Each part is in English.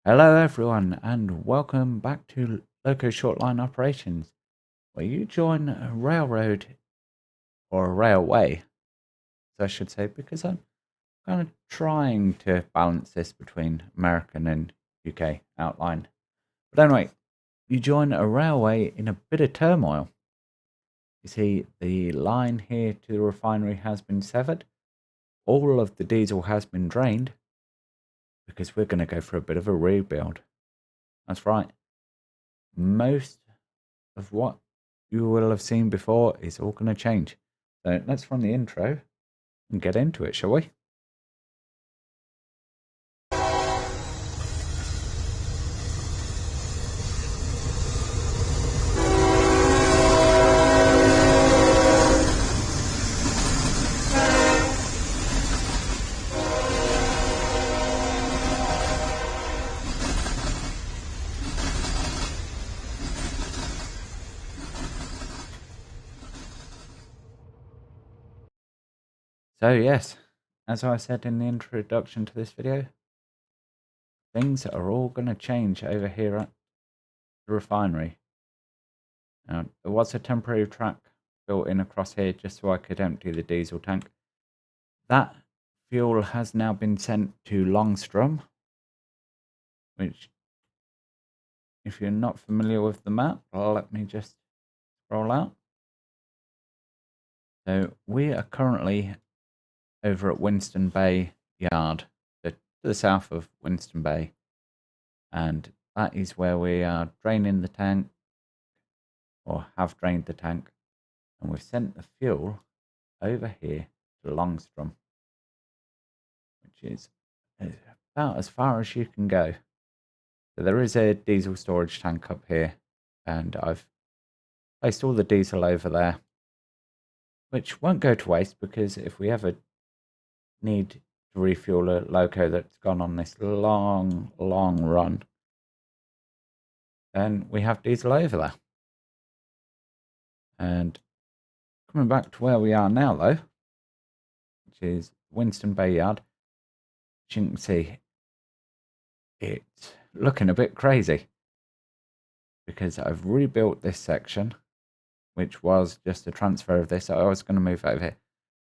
Hello everyone and welcome back to Loco Shortline Operations, where you join a railroad or a railway, so I should say, because I'm kind of trying to balance this between American and UK outline. But anyway, you join a railway in a bit of turmoil. You see, the line here to the refinery has been severed. All of the diesel has been drained because we're going to go for a bit of a rebuild. That's right. Most of what you will have seen before is all going to change. So let's run the intro and get into it, shall we? So yes, as I said in the introduction to this video, things are all going to change over here at the refinery. Now, there was a temporary track built in across here just so I could empty the diesel tank. That fuel has now been sent to Longstrom, which, if you're not familiar with the map, let me just scroll out. So we are currently over at Winston Bay Yard, to the south of Winston Bay, and that is where we are draining the tank, or have drained the tank, and we've sent the fuel over here to Longstrom, which is about as far as you can go. So there is a diesel storage tank up here, and I've placed all the diesel over there, which won't go to waste, because if we ever need to refuel a loco that's gone on this long run, then we have diesel over there. And coming back to where we are now, though, which is Winston Bay Yard, as you can see, it's looking a bit crazy, because I've rebuilt this section, which was just a transfer of this. I was going to move over here.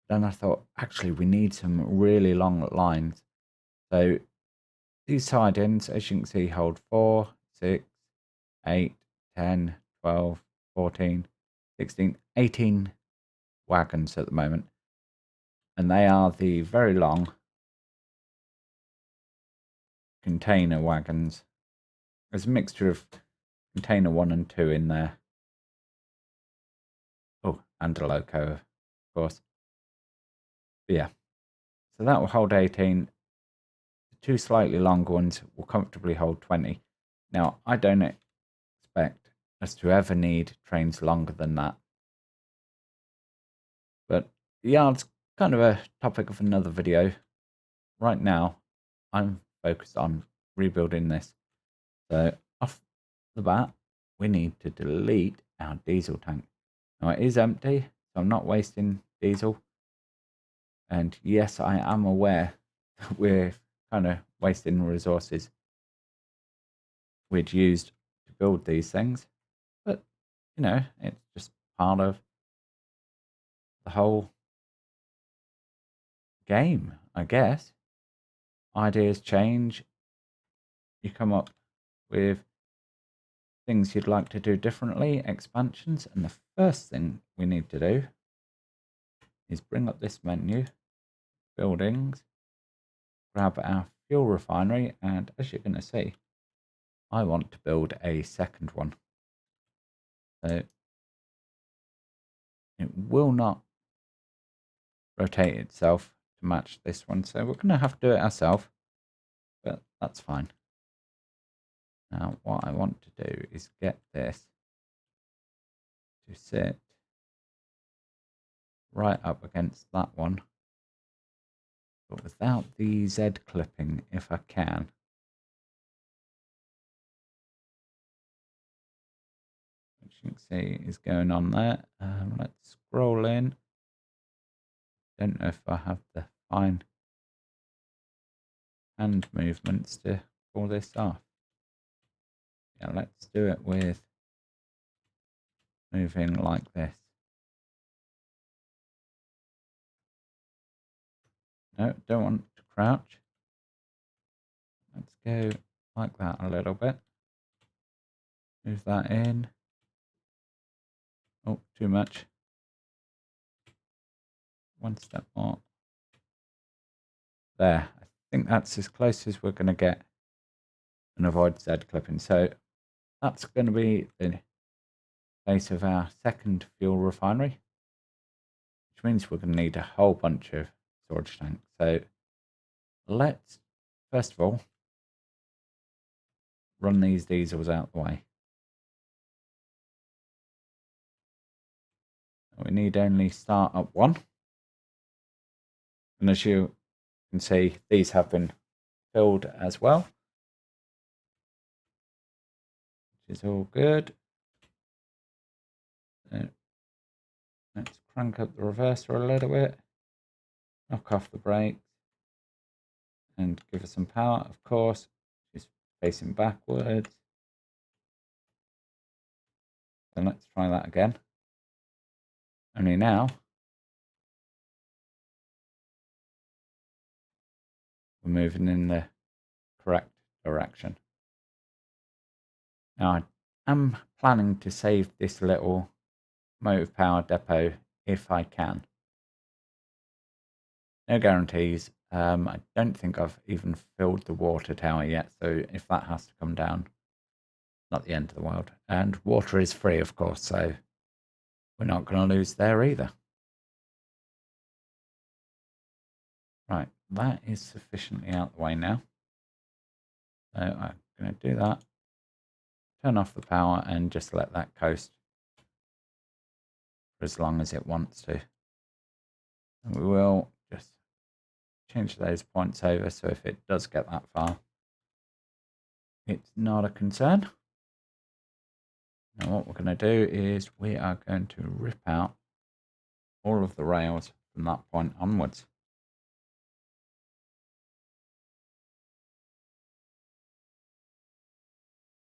Then I thought, actually, we need some really long lines. So these sidings, as you can see, hold 4, 6, 8, 10, 12, 14, 16, 18 wagons at the moment. And they are the very long container wagons. There's a mixture of container 1 and 2 in there. Oh, and a loco, of course. But yeah, so that will hold 18. The two slightly longer ones will comfortably hold 20. Now, I don't expect us to ever need trains longer than that. But the yard's kind of a topic of another video. Right now, I'm focused on rebuilding this. So off the bat, we need to delete our diesel tank. Now, it is empty, so I'm not wasting diesel. And yes, I am aware that we're kind of wasting resources we'd used to build these things. But, you know, it's just part of the whole game, I guess. Ideas change. You come up with things you'd like to do differently, expansions. And the first thing we need to do is bring up this menu, buildings, grab our fuel refinery, and as you're going to see, I want to build a second one. So it will not rotate itself to match this one, so we're going to have to do it ourselves, but that's fine. Now what I want to do is get this to sit right up against that one, but without the Z clipping if I can. Which you can see is going on there. Let's scroll in. Don't know if I have the fine hand movements to pull this off. Yeah, let's do it with moving like this. No, don't want to crouch. Let's go like that a little bit. Move that in. Oh, too much. One step more. There. I think that's as close as we're going to get and avoid Z clipping. So that's going to be the base of our second fuel refinery, which means we're going to need a whole bunch of storage tanks. So let's, first of all, run these diesels out the way. We need only start up one. And as you can see, these have been filled as well, which is all good. So let's crank up the reverser a little bit, knock off the brakes, and give us some power, of course. She's facing backwards. So let's try that again. Only now we're moving in the correct direction. Now I am planning to save this little motive power depot if I can. No guarantees. I don't think I've even filled the water tower yet, so if that has to come down, not the end of the world. And water is free, of course, so we're not going to lose there either. Right, that is sufficiently out of the way now. So I'm going to do that. Turn off the power and just let that coast for as long as it wants to. And we will just change those points over, so if it does get that far, it's not a concern. Now what we're going to do is we are going to rip out all of the rails from that point onwards.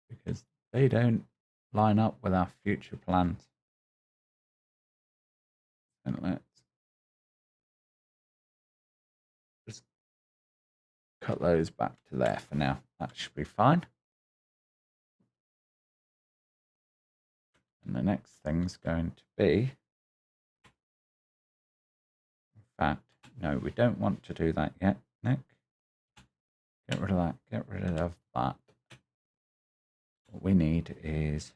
Because they don't line up with our future plans. And let's just cut those back to there for now. That should be fine. And the next thing's going to be, in fact, no, we don't want to do that yet, Nick. Get rid of that, get rid of that. What we need is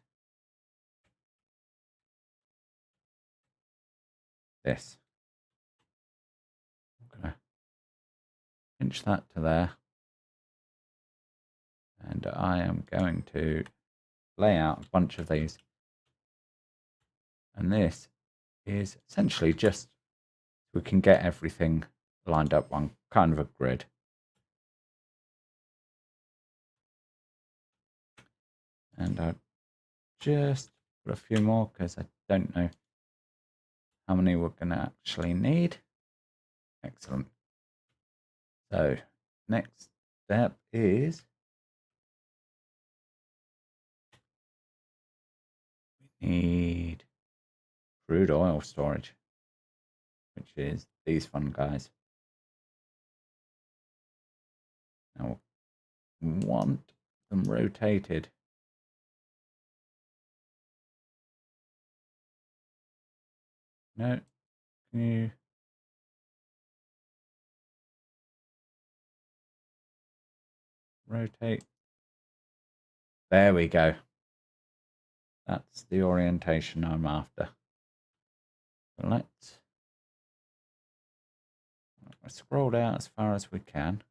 this. I'm going to pinch that to there. And I am going to lay out a bunch of these. And this is essentially just we can get everything lined up on kind of a grid. And I'll just put a few more because I don't know how many we're going to actually need. Excellent. So next step is we need crude oil storage, which is these fun guys. Now we want them rotated. No, can you? Rotate. There we go. That's the orientation I'm after. So let's scroll down as far as we can.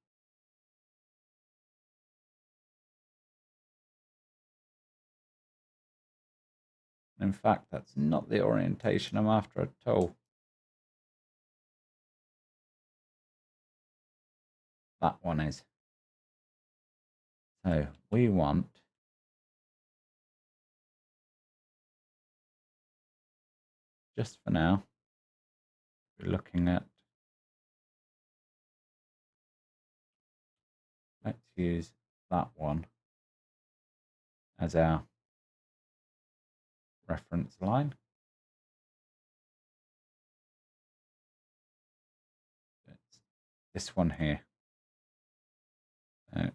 In fact, that's not the orientation I'm after at all. That one is. So we want just for now, we're looking at, let's use that one as our reference line. It's this one here. So if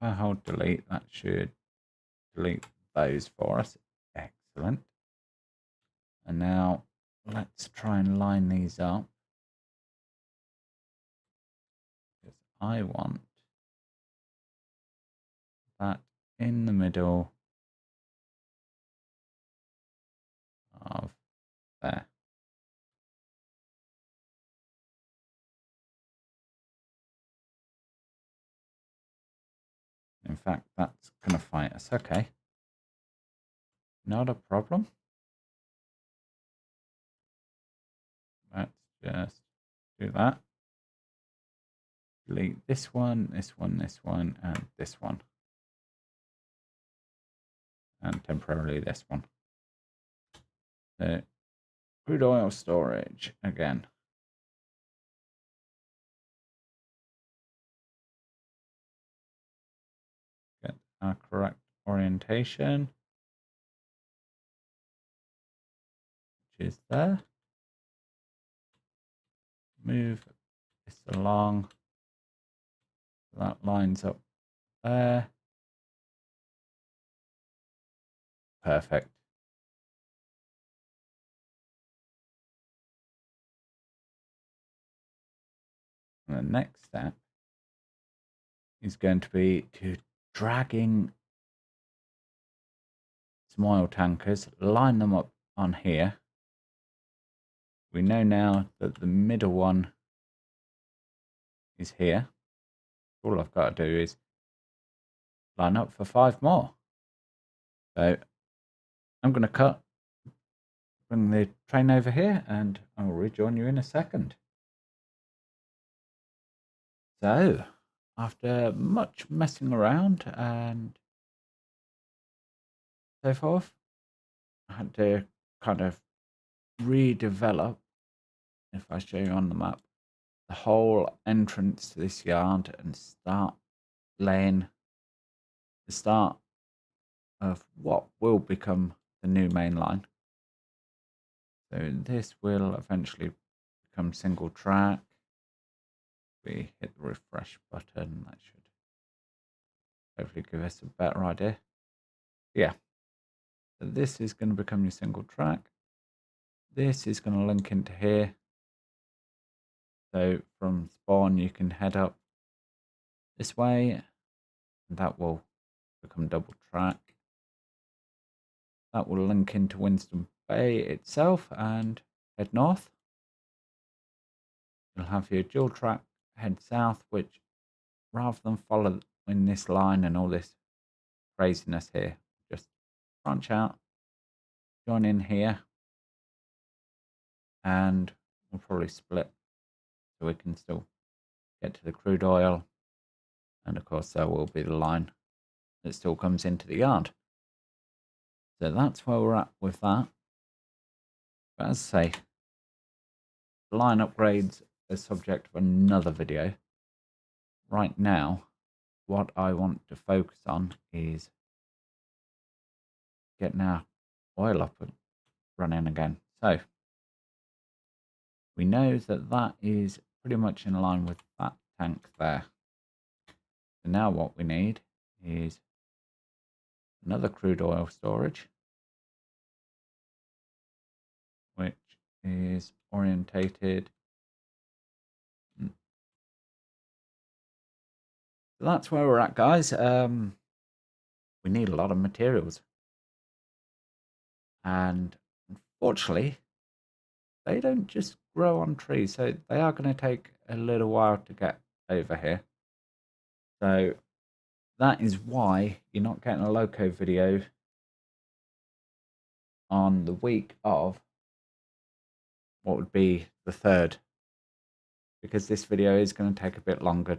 I hold delete, that should delete those for us. Excellent. And now let's try and line these up. Because I want that in the middle of there. In fact, that's going to fight us. Okay. Not a problem. Let's just do that. Delete this one, this one, this one, and this one. And temporarily this one. The crude oil storage again. Get our correct orientation, which is there. Move this along. That lines up there. Perfect. And the next step is going to be to dragging some oil tankers, line them up on here. We know now that the middle one is here. All I've got to do is line up for 5 more. So I'm going to cut, bring the train over here, and I'll rejoin you in a second. So, after much messing around and so forth, I had to kind of redevelop, if I show you on the map, the whole entrance to this yard and start laying the start of what will become the new main line. So this will eventually become single track. We hit the refresh button, that should hopefully give us a better idea. Yeah, so this is going to become your single track. This is going to link into here. So from spawn you can head up this way, and that will become double track. That will link into Winston Bay itself and head north. You'll have your dual track head south, which rather than follow in this line and all this craziness here, just branch out, join in here, and we'll probably split so we can still get to the crude oil. And of course there will be the line that still comes into the yard. So that's where we're at with that. But as I say, line upgrades are subject of another video. Right now, what I want to focus on is getting our oil up and running again. So we know that that is pretty much in line with that tank there. So now what we need is another crude oil storage, which is orientated. So that's where we're at, guys. We need a lot of materials, and unfortunately they don't just grow on trees, so they are going to take a little while to get over here. So that is why you're not getting a loco video on the week of what would be the 3rd, because this video is going to take a bit longer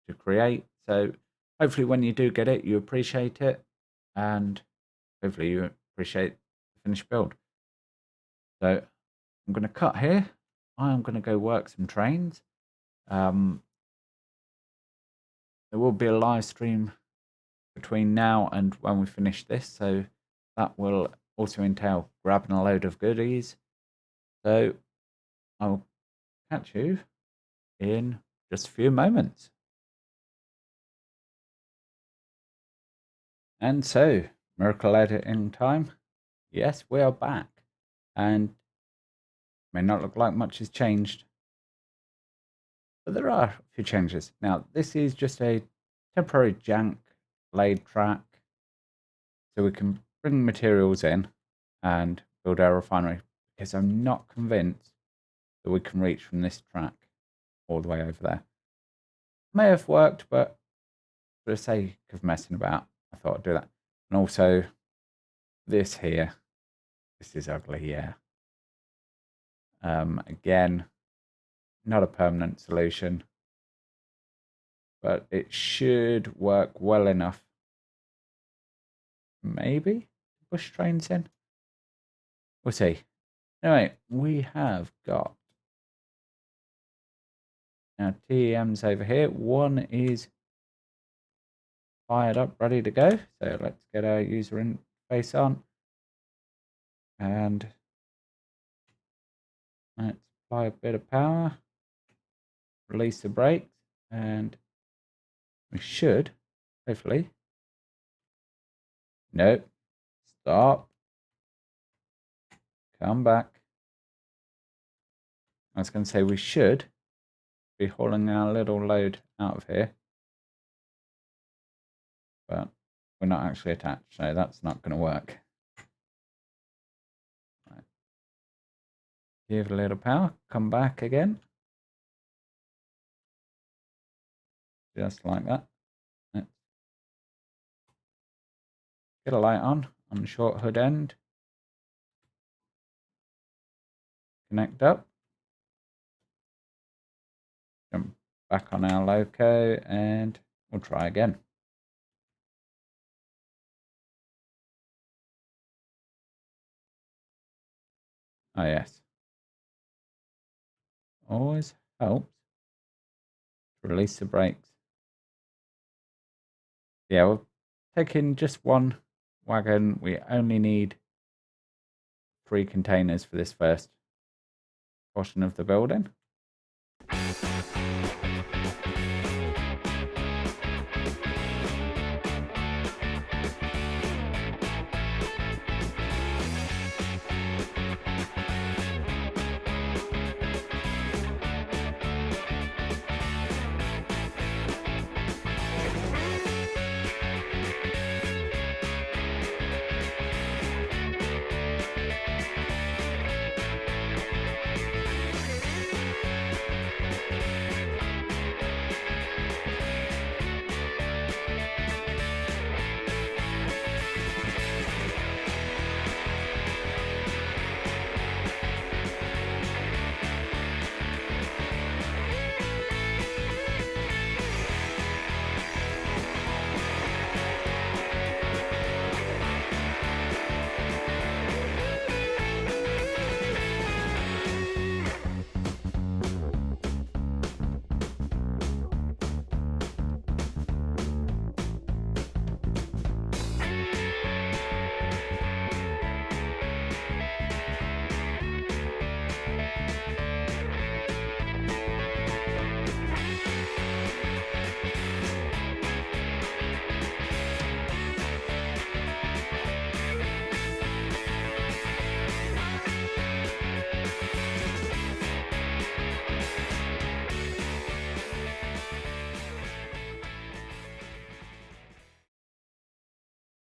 to create. So hopefully when you do get it, you appreciate it, and hopefully you appreciate the finished build. So I'm going to cut here. I am going to go work some trains. There will be a live stream between now and when we finish this, so that will also entail grabbing a load of goodies. So I'll catch you in just a few moments. And so, miracle editing time. Yes, we are back. And may not look like much has changed, but there are a few changes. Now, this is just a temporary jank laid track, so we can bring materials in and build our refinery, because I'm not convinced that we can reach from this track all the way over there. May have worked, but for the sake of messing about, I thought I'd do that. And also, this here, this is ugly, yeah. Again, not a permanent solution, but it should work well enough. Maybe push trains in. We'll see. Anyway, we have got our TEMs over here. One is fired up, ready to go. So let's get our user interface on. And let's apply a bit of power. Release the brakes. And we should, hopefully. Nope. Stop. Come back. I was going to say we should be hauling our little load out of here. But we're not actually attached, so that's not going to work. Right. Give a little power. Come back again. Just like that. Let's get a light on the short hood end. Connect up. Jump back on our loco and we'll try again. Oh yes. Always helps to release the brakes. Yeah, we're taking just one wagon. We only need 3 containers for this first portion of the building.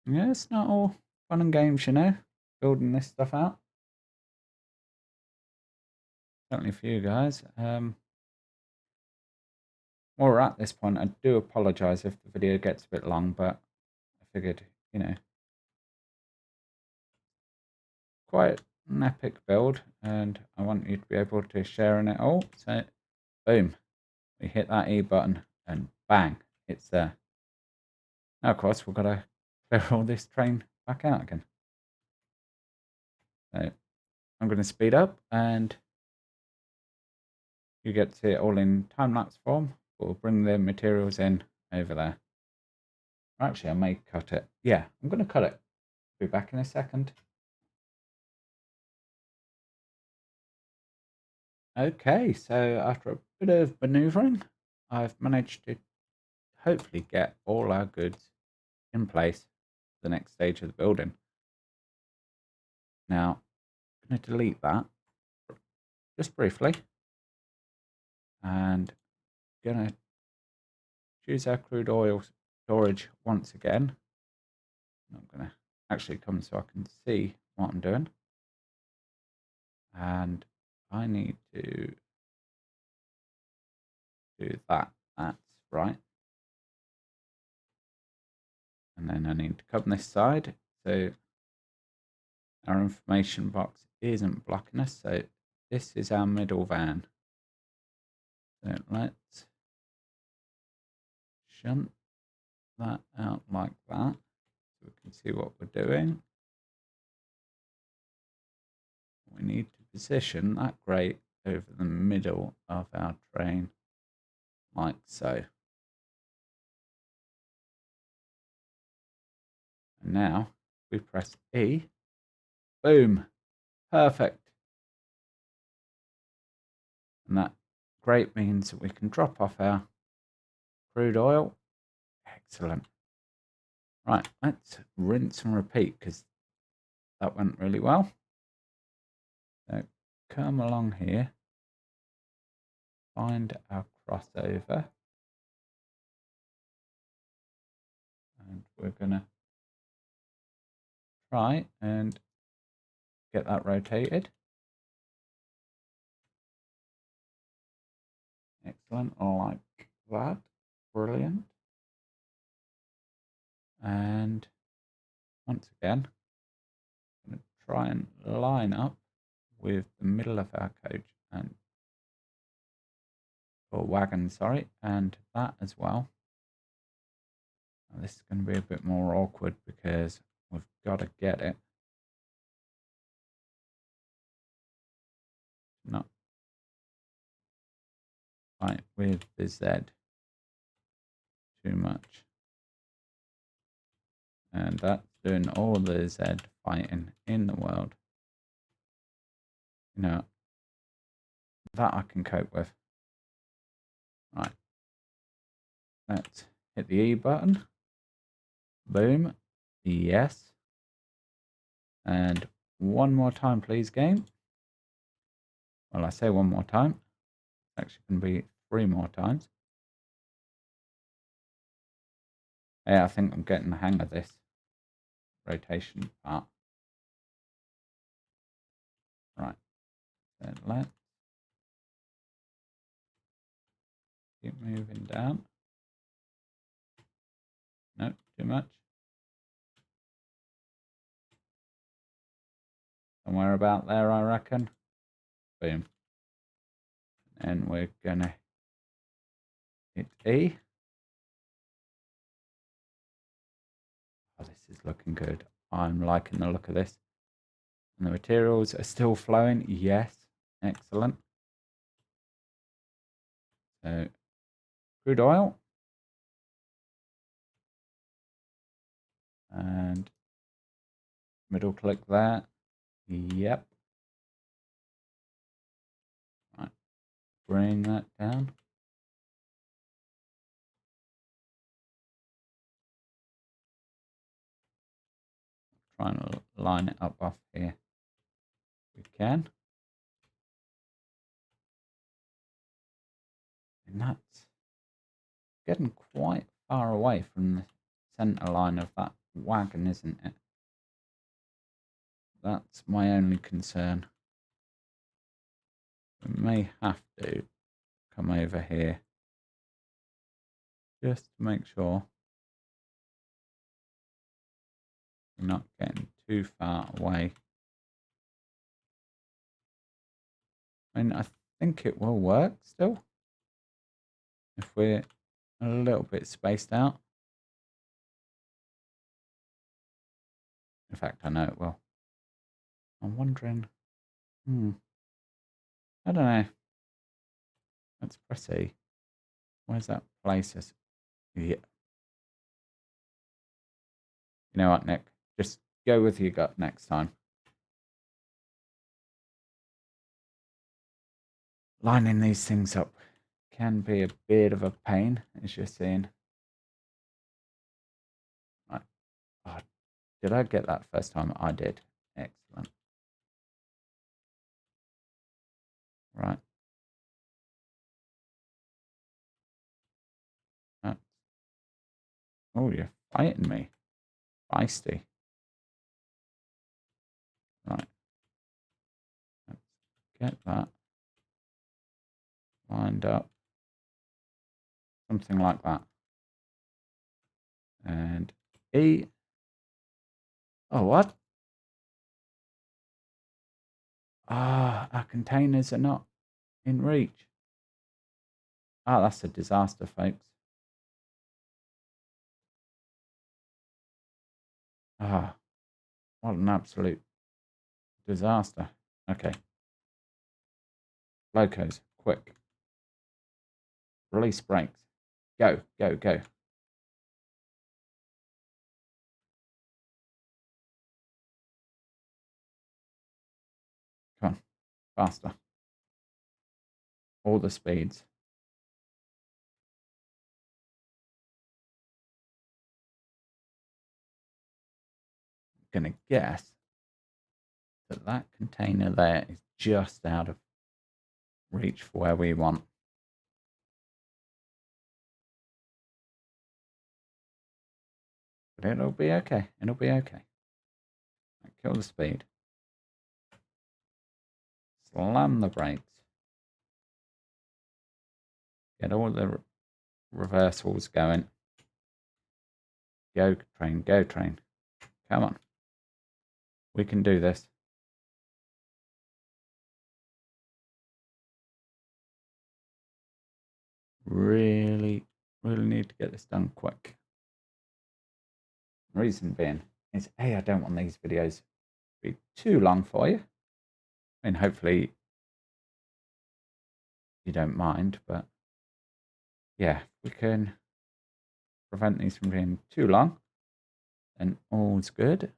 Yeah, it's not all fun and games, you know, building this stuff out. Certainly for you guys. While we're at this point, I do apologise if the video gets a bit long, but I figured, you know, quite an epic build, and I want you to be able to share in it all. So, boom, we hit that E button, and bang, it's there. Now, of course, we've got to clear all this train back out again. So, I'm going to speed up, and you get to see it all in time-lapse form. We'll bring the materials in over there. Actually, I may cut it. Yeah, I'm going to cut it. Be back in a second. Okay, so after a bit of maneuvering, I've managed to hopefully get all our goods in place for the next stage of the building. Now, I'm going to delete that just briefly, and going to choose our crude oil storage once again. I'm going to actually come so I can see what I'm doing, and I need to do that. That's right. And then I need to come this side so our information box isn't blocking us. So this is our middle van. So let's shunt that out like that so we can see what we're doing. We need to position that grate over the middle of our train like so. And now we press E. Boom. Perfect. And that grate means that we can drop off our crude oil. Excellent. Right, let's rinse and repeat because that went really well. So come along here, find our crossover, and we're going to try and get that rotated. Excellent, like that. Brilliant. And once again, I'm going to try and line up with the middle of our coach and or wagon, sorry, and that as well. Now, this is going to be a bit more awkward because we've got to get it not right with the Z too much. And that's doing all the Z fighting in the world. You know, that I can cope with. Right. Let's hit the E button. Boom. Yes. And one more time, please, game. Well, I say one more time. Actually, can be 3 more times. Yeah, I think I'm getting the hang of this rotation part. Right. So let's keep moving down. Nope, too much. Somewhere about there, I reckon. Boom. And we're gonna hit E. Oh, this is looking good. I'm liking the look of this. And the materials are still flowing. Yes. Excellent. So, crude oil. And middle click there. Yep. Right. Bring that down. Try and line it up off here. We can. And that's getting quite far away from the centre line of that wagon, isn't it? That's my only concern. We may have to come over here just to make sure we're not getting too far away. I mean, I think it will work still if we're a little bit spaced out. In fact, I know it will. I'm wondering, I don't know. Let's press E. Where's that place us? Yeah. You know what, Nick? Just go with your gut next time. Lining these things up can be a bit of a pain, as you're seeing. Right. Oh, did I get that first time? I did. Excellent. Right. Oh, you're fighting me. Feisty. Right. Let's get that lined up. Something like that. And E. Oh, what? Ah, our containers are not in reach. Ah, that's a disaster, folks. Ah, what an absolute disaster. Okay. Locos, quick. Release brakes. Go, go, go. Come on, faster. All the speeds. I'm going to guess that that container there is just out of reach for where we want. But it'll be okay. It'll be okay. Kill the speed. Slam the brakes. Get all the reversals going. Go train, go train. Come on. We can do this. Really, really need to get this done quick. Reason being is A, I don't want these videos to be too long for you. I mean, hopefully you don't mind, but yeah, we can prevent these from being too long, and all's good.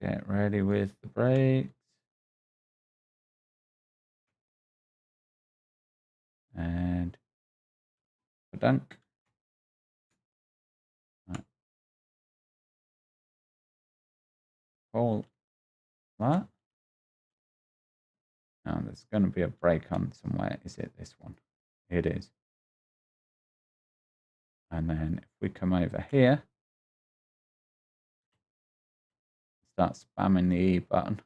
Get ready with the brakes. And dunk. Right. Pull that. Now there's going to be a brake on somewhere. Is it this one? It is. And then if we come over here, start spamming the E button.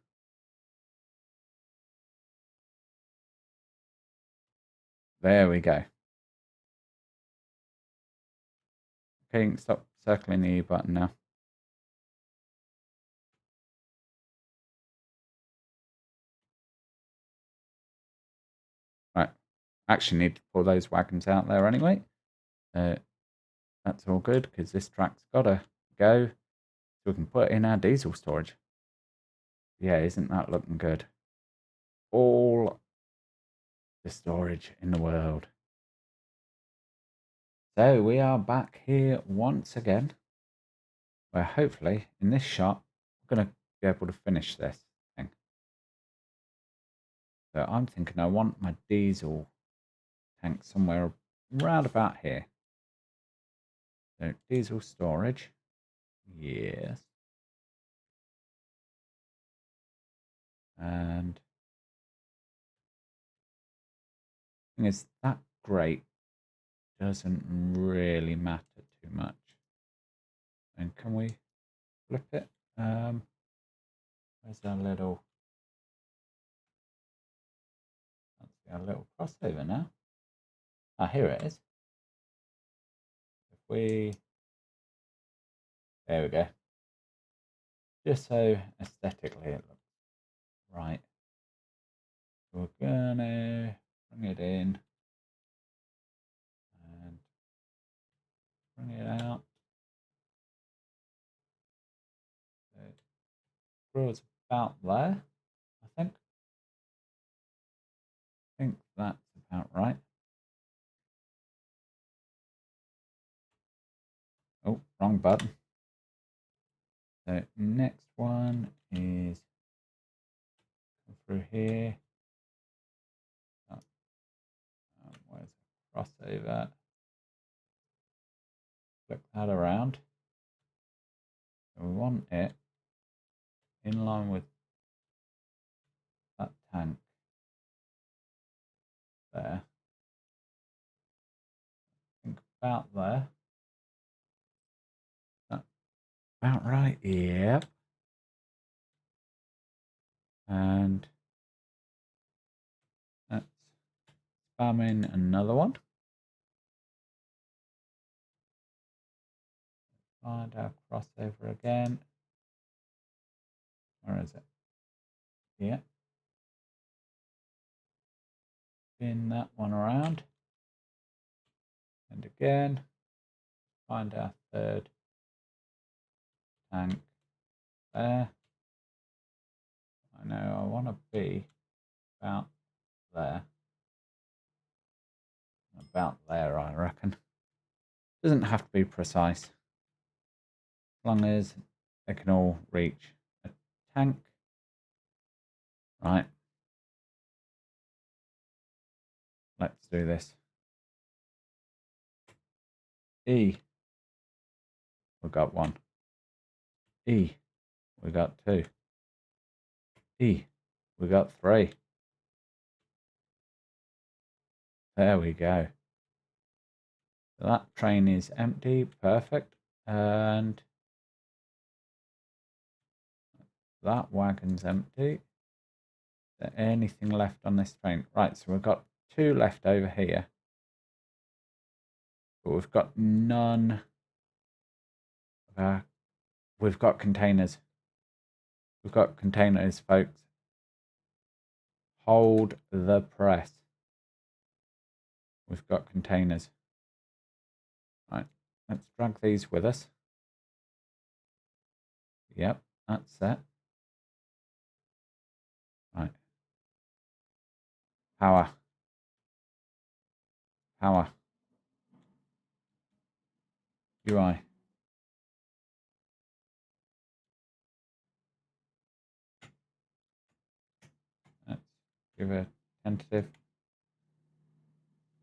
There we go. Okay, you can stop circling the E button now. Right. Actually need to pull those wagons out there anyway. That's all good because this track's got to go so we can put in our diesel storage. Yeah, isn't that looking good? All the storage in the world. So we are back here once again, where hopefully in this shot, we're going to be able to finish this thing. So I'm thinking I want my diesel tank somewhere around about here. So diesel storage, yes. And thing is, that grate doesn't really matter too much. And can we flip it? Where's our little... Let's see our little crossover now. Ah, here it is. If we... There we go. Just so aesthetically it looks right. We're gonna bring it in and bring it out. So it grows about there, I think. I think that's about right. Oh, wrong button. So next one is through here. Oh, where's the crossover? Flip that around. So we want it in line with that tank there. Think about there. That about right, yep. And let's spam in another one. Find our crossover again. Where is it? Yeah. Spin that one around. And again, find our third tank there. I know I want to be about there. About there, I reckon. Doesn't have to be precise. As long as they can all reach a tank. Right. Let's do this. E. We got one. E. We got two. E. We got three. There we go. So that train is empty. Perfect. And that wagon's empty. Is there anything left on this train? Right, so we've got two left over here. But we've got none. We've got containers. We've got containers, folks. Hold the press. We've got containers. Right, let's drag these with us. Yep, that's set. Right. Power. Power. UI. Let's give a tentative.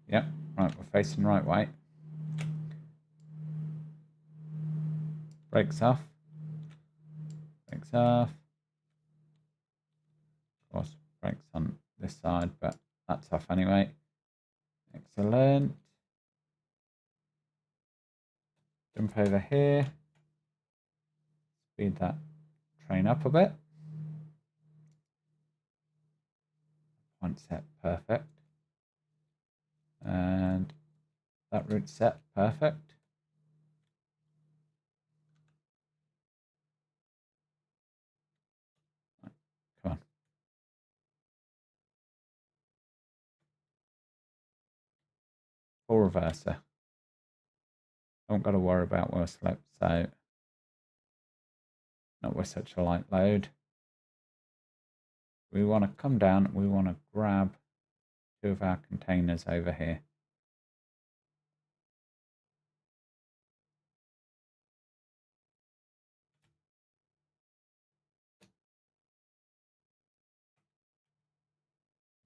Yep, right, we're facing the right way. Brakes off. Brakes off. Of course, brakes on this side, but that's off anyway. Excellent. Jump over here. Speed that train up a bit. Point set, perfect. And that route set, perfect. Come on. Full reverser. Don't got to worry about wheel slip, so not with such a light load. We want to come down, we want to grab two of our containers over here.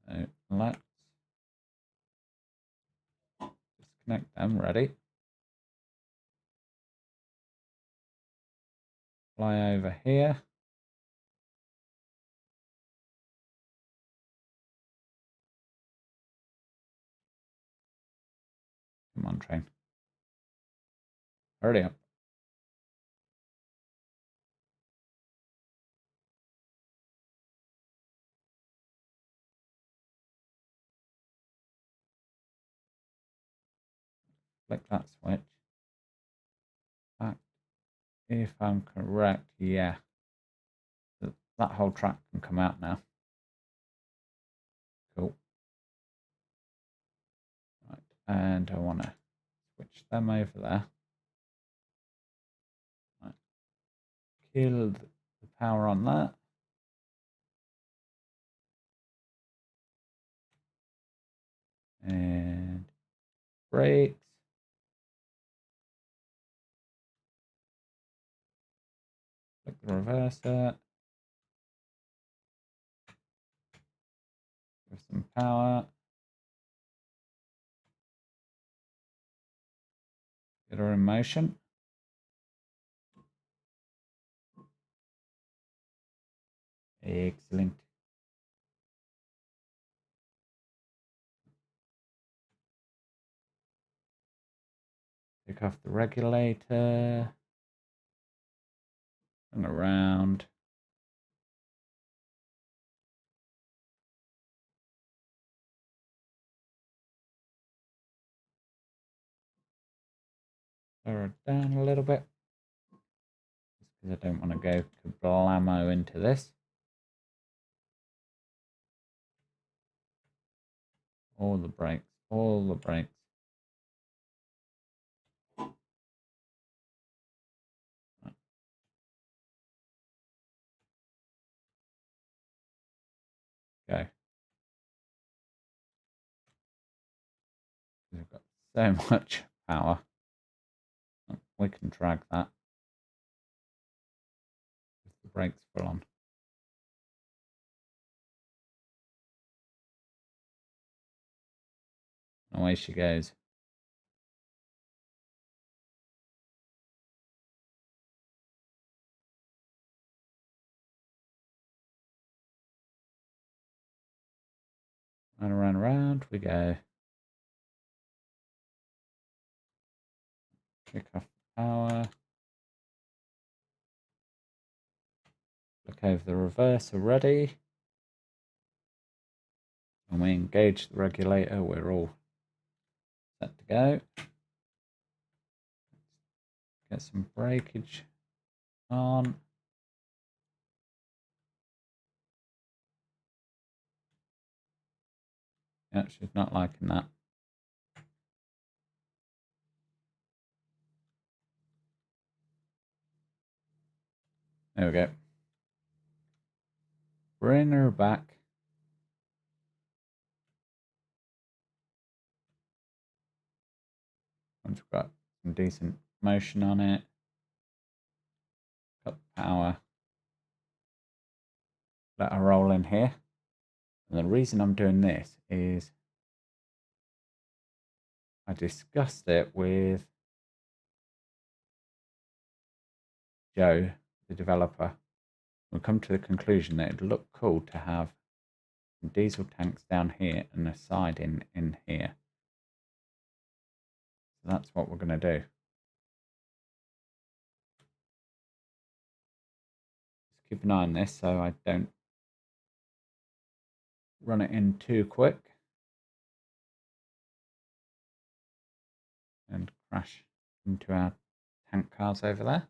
So let's disconnect them, ready. Fly over here. Come on, train. Hurry up. Flick that switch. Back. If I'm correct, yeah. That whole track can come out now. Cool. Right, and I want to switch them over there. Right. Kill the power on that. And brakes. Click the reverser. With some power. Get her in motion. Excellent. Take off the regulator. And around. Lower it down a little bit. Just because I don't want to go kablamo into this. All the brakes. All the brakes. Go. We've got so much power. We can drag that. With the brakes full on. Away she goes. Round we go. Kick off the power. Look over the reverser ready. When we engage the regulator, we're all set to go. Get some breakage on. Yeah, she's not liking that. There we go. Bring her back. Once we've got some decent motion on it. Cut the power. Let her roll in here. And the reason I'm doing this is I discussed it with Joe, the developer. We've come to the conclusion that it'd look cool to have some diesel tanks down here and a siding in here. So that's what we're going to do. Just keep an eye on this so I don't run it in too quick and crash into our tank cars over there.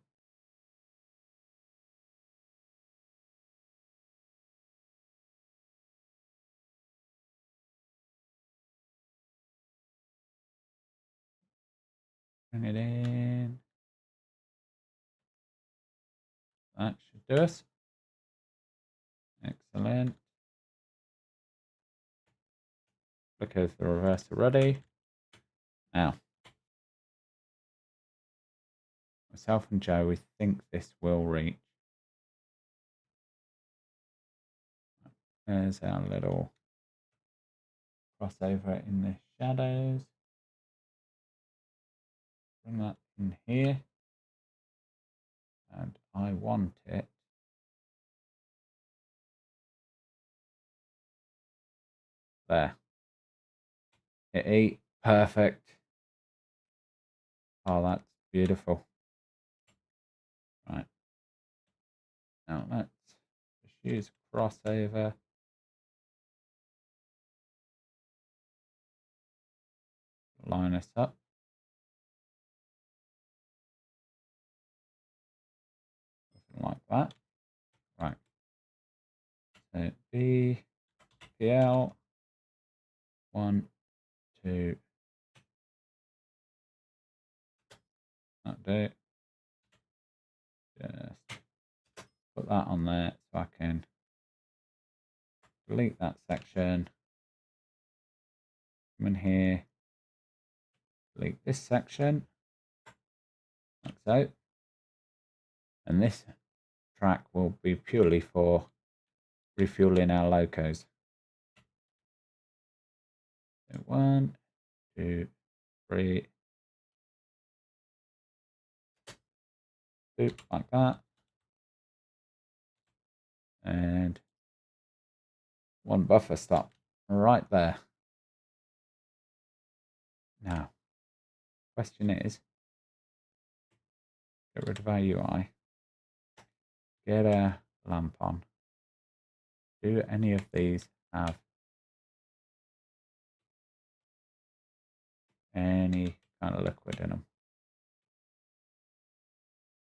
Bring it in. That should do us. Excellent. Look over the reverser ready. Now, myself and Joe, we think this will reach. There's our little crossover in the shadows. Bring that in here. And I want it there. Hit E. Perfect. Oh, that's beautiful. Right. Now let's just use crossover. Line us up. Something like that. Right. So B, PL, 1, 2. That'll do. Just put that on there so I can delete that section. Come in here. Delete this section. Like so. And this track will be purely for refueling our locos. So 1, 2, 3, boop, like that, and 1 buffer stop right there. Now, question is, get rid of our UI, get our lamp on. Do any of these have any kind of liquid in them?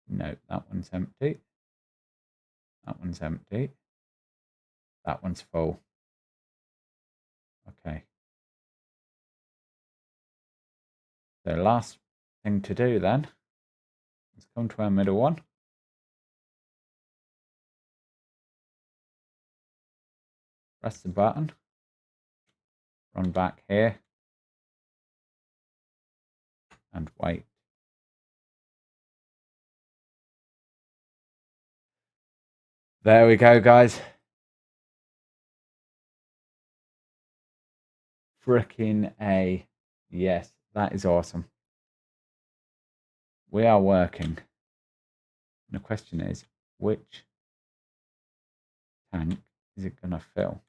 No, that one's empty. That one's empty. That one's full. Okay. So last thing to do then is come to our middle one. Press the button. Run back here. And wait. There we go, guys. Frickin' A. Yes, that is awesome. We are working. And the question is, which tank is it going to fill?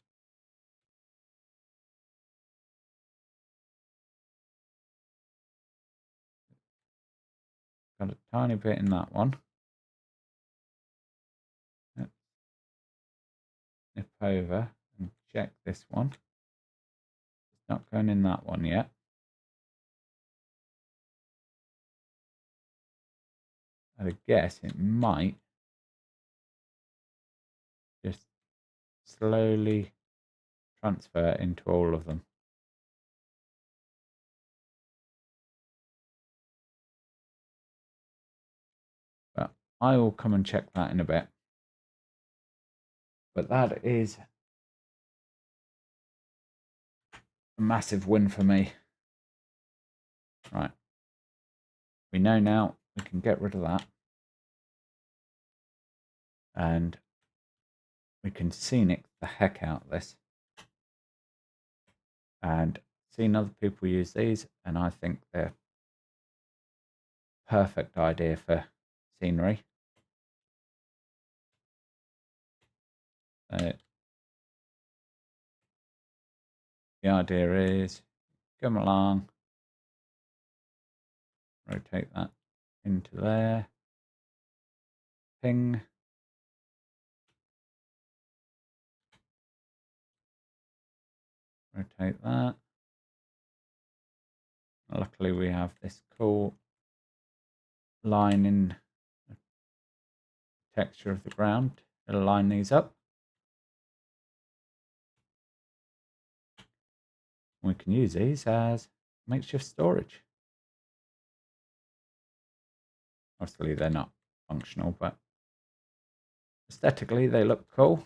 Got a tiny bit in that one. Let's nip over and check this one. It's not going in that one yet. I'd guess it might just slowly transfer into all of them. But I will come and check that in a bit. But that is a massive win for me. Right. We know now we can get rid of that. And we can scenic the heck out of this. And seen other people use these, and I think they're perfect idea for scenery. The idea is come along, rotate that into there, ping, rotate that. Luckily we have this cool line in the texture of the ground. It'll line these up. We can use these as makeshift storage. Obviously they're not functional, but aesthetically they look cool.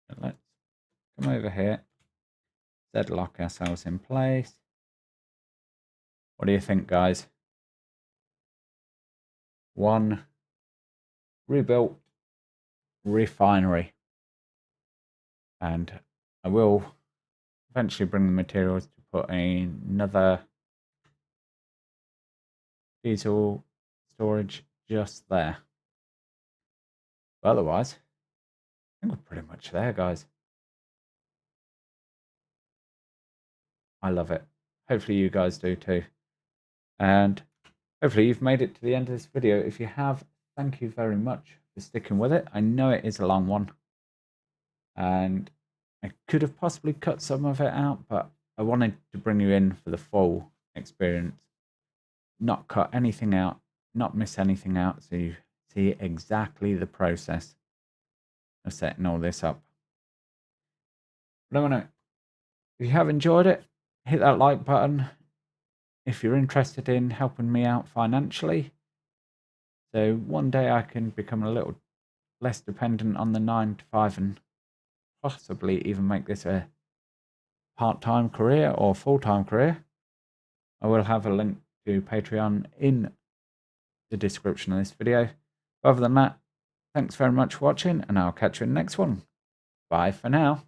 So let's come over here, Z-lock ourselves in place. What do you think, guys? One rebuilt refinery. And I will eventually bring the materials to put another diesel storage just there. But otherwise, I think we're pretty much there, guys. I love it. Hopefully you guys do too. And hopefully you've made it to the end of this video. If you have, thank you very much for sticking with it. I know it is a long one. And I could have possibly cut some of it out, but I wanted to bring you in for the full experience. Not cut anything out, not miss anything out, so you see exactly the process of setting all this up. But I want to, if you have enjoyed it, hit that like button. If you're interested in helping me out financially, so one day I can become a little less dependent on the 9 to 5 and possibly even make this a part-time career or full-time career, I will have a link to Patreon in the description of this video. Other than that, thanks very much for watching, and I'll catch you in the next one. Bye for now.